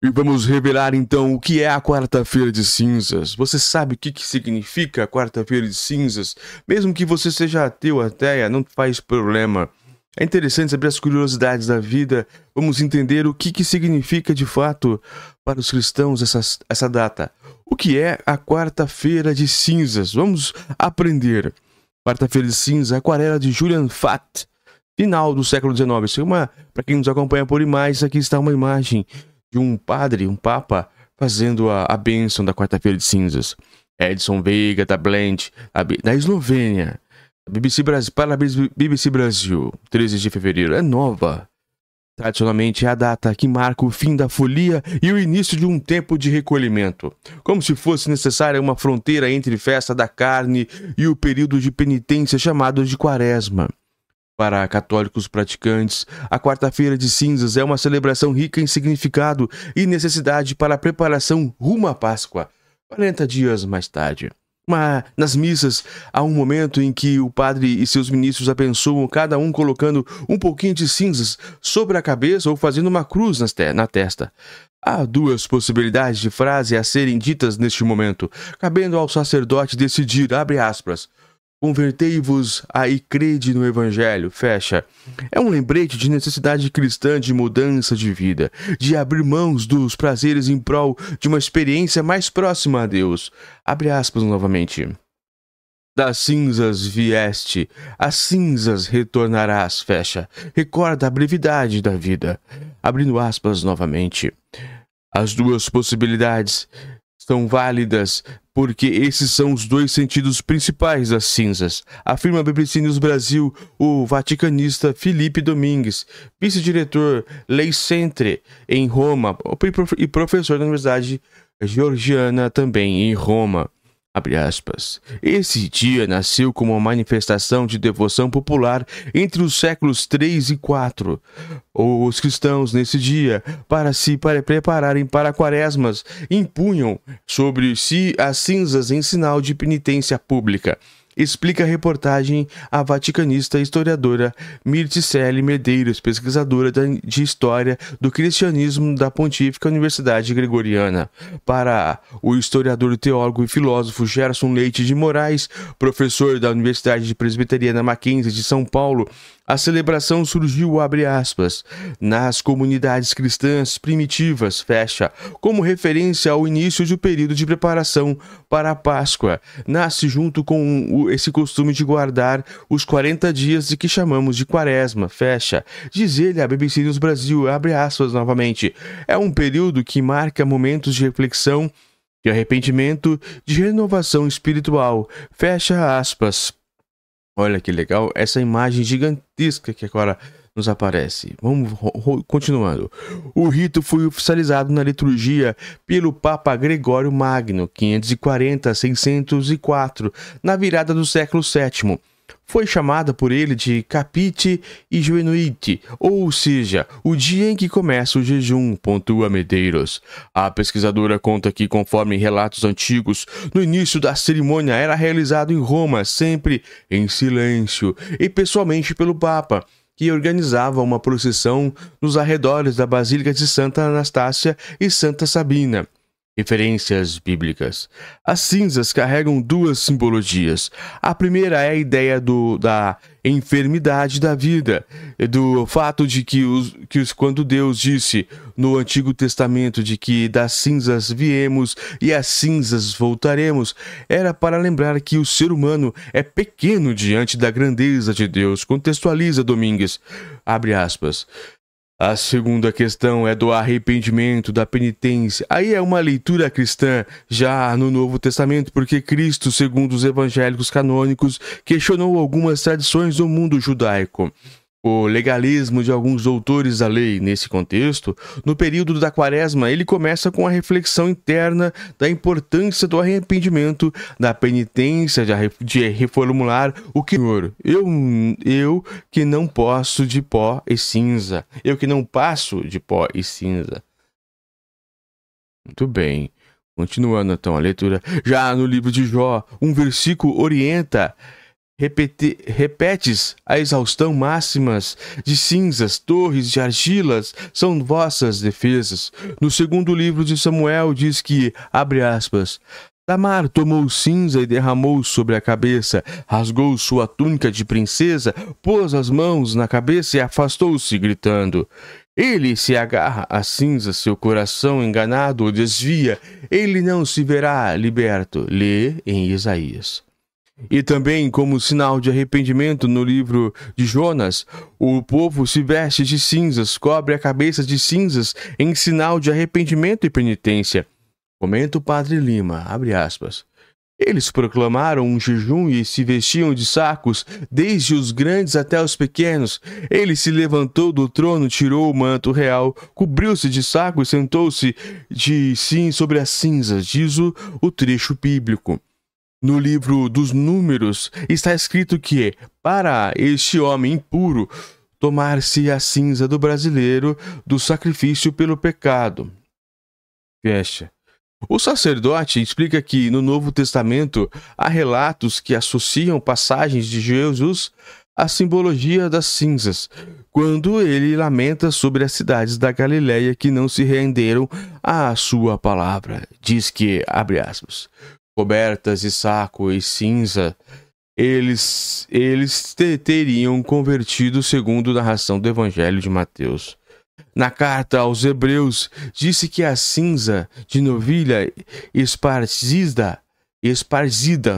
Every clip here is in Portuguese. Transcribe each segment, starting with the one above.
E vamos revelar então o que é a quarta-feira de cinzas. Você sabe o que significa a quarta-feira de cinzas? Mesmo que você seja ateu ou ateia, não faz problema. É interessante saber as curiosidades da vida. Vamos entender o que significa de fato para os cristãos essa data. O que é a quarta-feira de cinzas? Vamos aprender. Quarta-feira de cinza, aquarela de Julian Fat, final do século XIX. Para quem nos acompanha por imagens, aqui está uma imagem de um padre, um papa, fazendo a bênção da quarta-feira de cinzas. Edson Veiga, da Blend, da Eslovênia. BBC Brasil, parabéns BBC Brasil, 13 de fevereiro, é nova. Tradicionalmente é a data que marca o fim da folia e o início de um tempo de recolhimento, como se fosse necessária uma fronteira entre festa da carne e o período de penitência chamado de quaresma. Para católicos praticantes, a quarta-feira de cinzas é uma celebração rica em significado e necessidade para a preparação rumo à Páscoa, 40 dias mais tarde. Mas nas missas, há um momento em que o padre e seus ministros abençoam, cada um colocando um pouquinho de cinzas sobre a cabeça ou fazendo uma cruz na testa. Há duas possibilidades de frase a serem ditas neste momento, cabendo ao sacerdote decidir, abre aspas, convertei-vos e crede no Evangelho, fecha. É um lembrete de necessidade cristã de mudança de vida, de abrir mãos dos prazeres em prol de uma experiência mais próxima a Deus. Abre aspas novamente. Das cinzas vieste, às cinzas retornarás, fecha. Recorda a brevidade da vida. Abrindo aspas novamente. As duas possibilidades são válidas porque esses são os dois sentidos principais das cinzas, afirma a BBC News Brasil o vaticanista Felipe Domingues, vice-diretor Lei Centre em Roma e professor da Universidade Georgiana também em Roma. Abre aspas. Esse dia nasceu como uma manifestação de devoção popular entre os séculos 3 e 4. Os cristãos, nesse dia, para se prepararem para quaresmas, impunham sobre si as cinzas em sinal de penitência pública. Explica a reportagem a vaticanista historiadora Mirticele Medeiros, pesquisadora de História do Cristianismo da Pontífica Universidade Gregoriana. Para o historiador, teólogo e filósofo Gerson Leite de Moraes, professor da Universidade Presbiteriana Mackenzie de São Paulo, a celebração surgiu, abre aspas, nas comunidades cristãs primitivas, fecha, como referência ao início do período de preparação para a Páscoa. Nasce junto com esse costume de guardar os 40 dias de que chamamos de quaresma, fecha. Diz ele à BBC News Brasil, abre aspas novamente. É um período que marca momentos de reflexão, de arrependimento, de renovação espiritual, fecha aspas. Olha que legal essa imagem gigantesca que agora nos aparece. Vamos continuando. O rito foi oficializado na liturgia pelo Papa Gregório Magno, 540 a 604, na virada do século VII. Foi chamada por ele de Capite Iuvenuite, ou seja, o dia em que começa o jejum, pontua Medeiros. A pesquisadora conta que, conforme relatos antigos, no início da cerimônia era realizado em Roma, sempre em silêncio, e pessoalmente pelo Papa, que organizava uma procissão nos arredores da Basílica de Santa Anastácia e Santa Sabina. Referências bíblicas. As cinzas carregam duas simbologias. A primeira é a ideia da enfermidade da vida, do fato de que quando Deus disse no Antigo Testamento de que das cinzas viemos e às cinzas voltaremos, era para lembrar que o ser humano é pequeno diante da grandeza de Deus, contextualiza Domingues. Abre aspas. A segunda questão é do arrependimento, da penitência. Aí é uma leitura cristã já no Novo Testamento, porque Cristo, segundo os evangélicos canônicos, questionou algumas tradições do mundo judaico. O legalismo de alguns doutores da lei, nesse contexto, no período da quaresma, ele começa com a reflexão interna da importância do arrependimento, da penitência, de reformular o que... Eu que não posso de pó e cinza. Eu que não passo de pó e cinza. Muito bem. Continuando então a leitura. Já no livro de Jó, um versículo orienta repetes a exaustão máximas de cinzas, torres de argilas são vossas defesas. No segundo livro de Samuel diz que, abre aspas, Tamar tomou cinza e derramou sobre a cabeça, rasgou sua túnica de princesa, pôs as mãos na cabeça e afastou-se, gritando. Ele se agarra à cinza, seu coração enganado o desvia, ele não se verá liberto. Lê em Isaías. E também, como sinal de arrependimento no livro de Jonas, o povo se veste de cinzas, cobre a cabeça de cinzas em sinal de arrependimento e penitência. Comenta o padre Lima, abre aspas. Eles proclamaram um jejum e se vestiam de sacos, desde os grandes até os pequenos. Ele se levantou do trono, tirou o manto real, cobriu-se de saco e sentou-se sobre as cinzas, diz o trecho bíblico. No livro dos Números está escrito que, para este homem impuro, tomar-se a cinza do brasileiro do sacrifício pelo pecado. Fecha. O sacerdote explica que no Novo Testamento há relatos que associam passagens de Jesus à simbologia das cinzas, quando ele lamenta sobre as cidades da Galileia que não se renderam à sua palavra. Diz que, abre aspas, cobertas de saco e cinza, eles teriam convertido segundo a narração do Evangelho de Mateus. Na carta aos Hebreus, disse que a cinza de novilha esparzida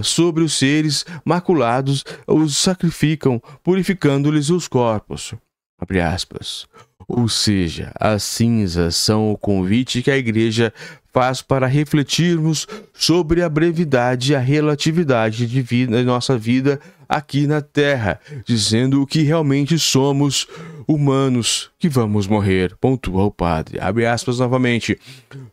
sobre os seres maculados os sacrificam, purificando-lhes os corpos. Abre aspas. Ou seja, as cinzas são o convite que a Igreja faz para refletirmos sobre a brevidade e a relatividade de nossa vida aqui na Terra, dizendo o que realmente somos, humanos que vamos morrer, pontua o padre. Abre aspas novamente.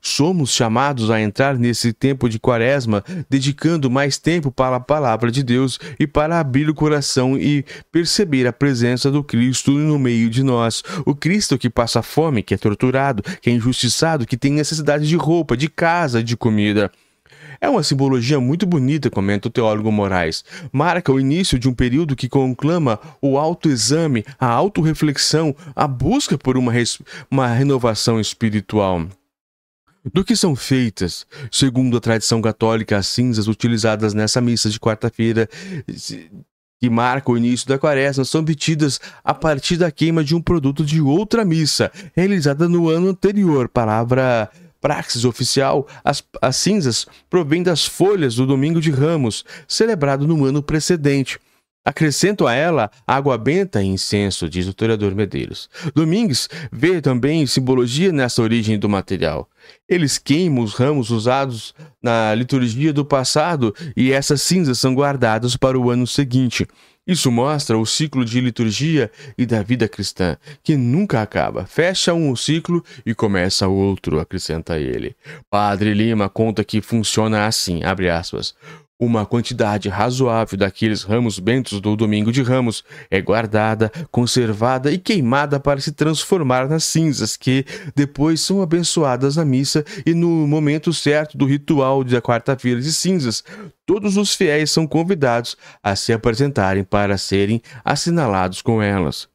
Somos chamados a entrar nesse tempo de quaresma, dedicando mais tempo para a palavra de Deus e para abrir o coração e perceber a presença do Cristo no meio de nós. O Cristo que passa fome, que é torturado, que é injustiçado, que tem necessidade de roupa, de casa, de comida. É uma simbologia muito bonita, comenta o teólogo Moraes. Marca o início de um período que conclama o autoexame, a autorreflexão, a busca por uma renovação espiritual. Do que são feitas, segundo a tradição católica, as cinzas utilizadas nessa missa de quarta-feira, que marca o início da quaresma, são obtidas a partir da queima de um produto de outra missa, realizada no ano anterior. Palavra praxis oficial, as cinzas provêm das folhas do Domingo de Ramos, celebrado no ano precedente. Acrescento a ela água benta e incenso, diz o historiador Medeiros. Domingues vê também simbologia nessa origem do material. Eles queimam os ramos usados na liturgia do passado e essas cinzas são guardadas para o ano seguinte. Isso mostra o ciclo de liturgia e da vida cristã, que nunca acaba. Fecha um ciclo e começa outro, acrescenta ele. Padre Lima conta que funciona assim, abre aspas. Uma quantidade razoável daqueles ramos bentos do Domingo de Ramos é guardada, conservada e queimada para se transformar nas cinzas que depois são abençoadas na missa e no momento certo do ritual da quarta-feira de cinzas. Todos os fiéis são convidados a se apresentarem para serem assinalados com elas.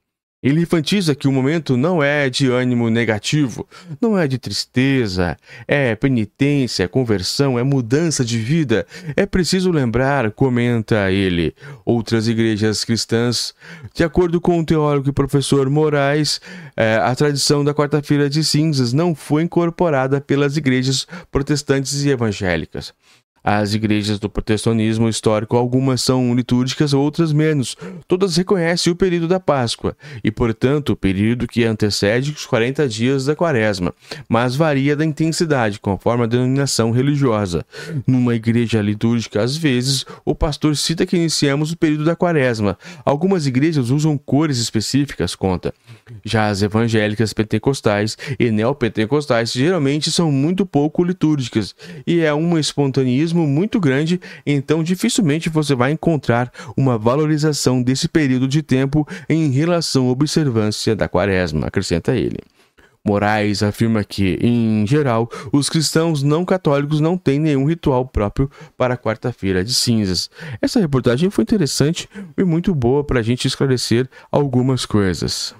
Ele enfatiza que o momento não é de ânimo negativo, não é de tristeza, é penitência, é conversão, é mudança de vida. É preciso lembrar, comenta ele, outras igrejas cristãs. De acordo com o teólogo e professor Moraes, a tradição da quarta-feira de cinzas não foi incorporada pelas igrejas protestantes e evangélicas. As igrejas do protestantismo histórico, algumas são litúrgicas, outras menos. Todas reconhecem o período da Páscoa e, portanto, o período que antecede os 40 dias da Quaresma, mas varia da intensidade conforme a denominação religiosa. Numa igreja litúrgica, às vezes, o pastor cita que iniciamos o período da Quaresma. Algumas igrejas usam cores específicas, conta. Já as evangélicas pentecostais e neopentecostais geralmente são muito pouco litúrgicas e é um espontaneismo muito grande, então dificilmente você vai encontrar uma valorização desse período de tempo em relação à observância da quaresma, acrescenta ele. Moraes afirma que, em geral, os cristãos não católicos não têm nenhum ritual próprio para a quarta-feira de cinzas. Essa reportagem foi interessante e muito boa para a gente esclarecer algumas coisas.